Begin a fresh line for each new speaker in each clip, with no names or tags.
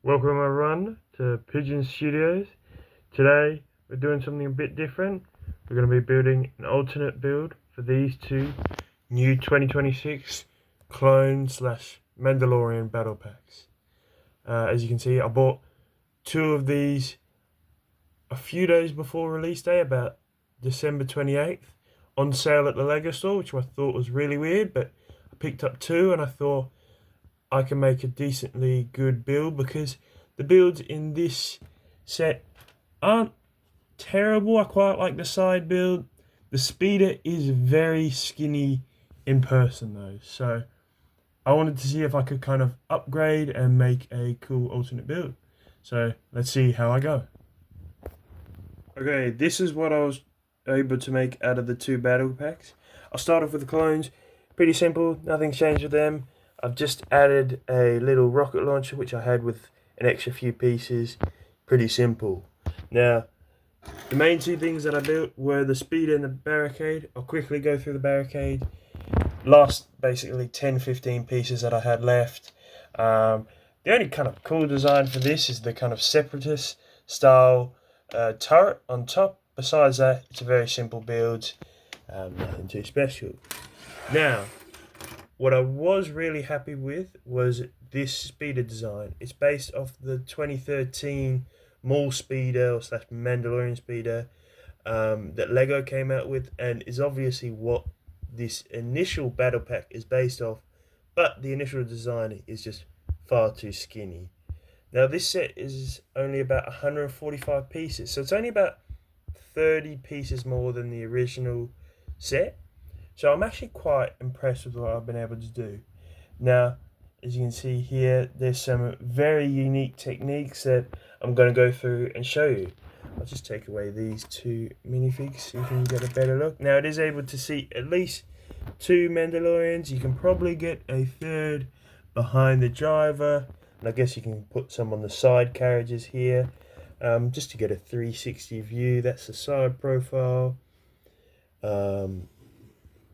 Welcome everyone to Pigeon Studios. Today we're doing something a bit different. We're going to be building an alternate build for these two new 2026 Clone slash Mandalorian battle packs. As you can see, I bought two of these a few days before release day, about December 28th, on sale at the Lego store, which I thought was really weird, but I picked up two and I thought I can make a decently good build because the builds in this set aren't terrible. I quite like the side build. The speeder is very skinny in person though, so I wanted to see if I could kind of upgrade and make a cool alternate build. So let's see how I go. Okay, this is what I was able to make out of the two battle packs. I'll start off with the clones. Pretty simple, nothing's changed with them. I've just added a little rocket launcher which I had with an extra few pieces. Pretty simple. Now, the main two things that I built were the speeder and the barricade. I'll quickly go through the barricade. Last basically 10-15 pieces that I had left. The only kind of cool design for this is the kind of separatist style turret on top. Besides that, it's a very simple build, nothing too special. Now, what I was really happy with was this speeder design. It's based off the 2013 Maul speeder or slash Mandalorian speeder that Lego came out with, and is obviously what this initial battle pack is based off, but the initial design is just far too skinny. Now this set is only about 145 pieces, so it's only about 30 pieces more than the original set. So I'm actually quite impressed with what I've been able to do. Now, as you can see here, there's some very unique techniques that I'm going to go through and show you. I'll just take away these two minifigs so you can get a better look. Now it is able to see at least two Mandalorians. You can probably get a third behind the driver. And I guess you can put some on the side carriages here. Just to get a 360 view. That's the side profile.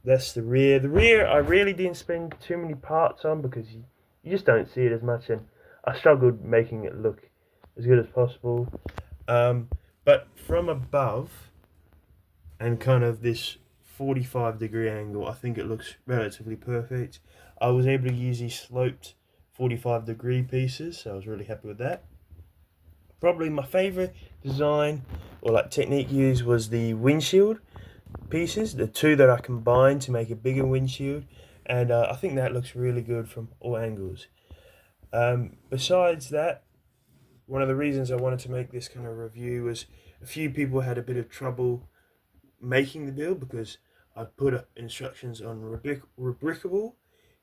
That's the rear. The rear I really didn't spend too many parts on because you just don't see it as much, and I struggled making it look as good as possible. But from above and kind of this 45-degree angle, I think it looks relatively perfect. I was able to use these sloped 45-degree pieces, so I was really happy with that. Probably my favorite design or like technique used was the windshield pieces, the two that I combined to make a bigger windshield, and I think that looks really good from all angles. Besides that, one of the reasons I wanted to make this kind of review was a few people had a bit of trouble making the build because I put up instructions on Rubricable.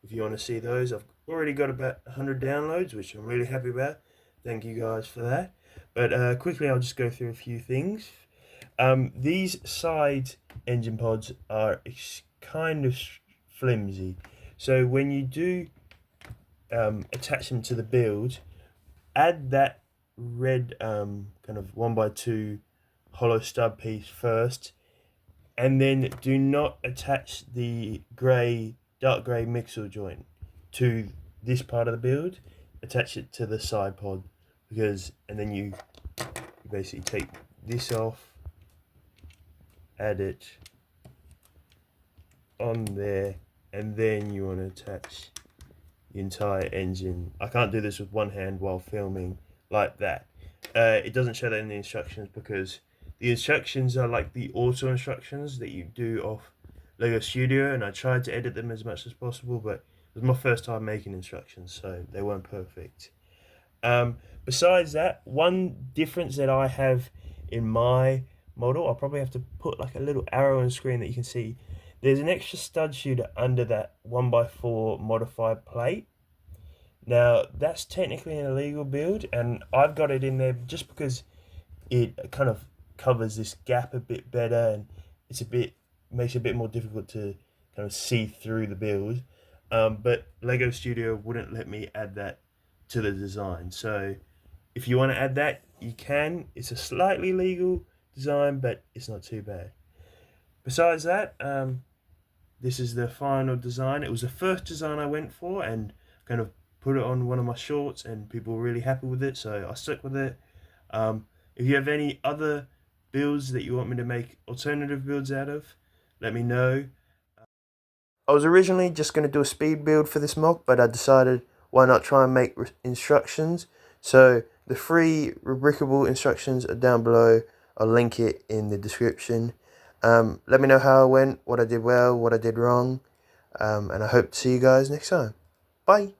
If you want to see those, I've already got about 100 downloads, which I'm really happy about. Thank you guys for that. But quickly, I'll just go through a few things. These side engine pods are kind of flimsy, so when you do attach them to the build, add that red kind of 1x2 hollow stub piece first, and then do not attach the dark grey mixer joint to this part of the build. Attach it to the side pod, and then you basically take this off, add it on there, and then you want to attach the entire engine. I can't do this with one hand while filming like that. It doesn't show that in the instructions because the instructions are like the auto instructions that you do off Lego Studio, and I tried to edit them as much as possible, but it was my first time making instructions, so they weren't perfect. Besides that, one difference that I have in my model, I'll probably have to put like a little arrow on the screen that you can see. There's an extra stud shooter under that 1x4 modified plate. Now that's technically an illegal build, and I've got it in there just because it kind of covers this gap a bit better, and makes it a bit more difficult to kind of see through the build. But Lego Studio wouldn't let me add that to the design. So if you want to add that, you can. It's a slightly legal design, but it's not too bad. Besides that, this is the final design. It was the first design I went for and kind of put it on one of my shorts and people were really happy with it, so I stuck with it. If you have any other builds that you want me to make alternative builds out of, let me know. I was originally just going to do a speed build for this mock, but I decided why not try and make instructions. So the free rubricable instructions are down below. I'll link it in the description. Let me know how it went, what I did well, what I did wrong, and I hope to see you guys next time. Bye.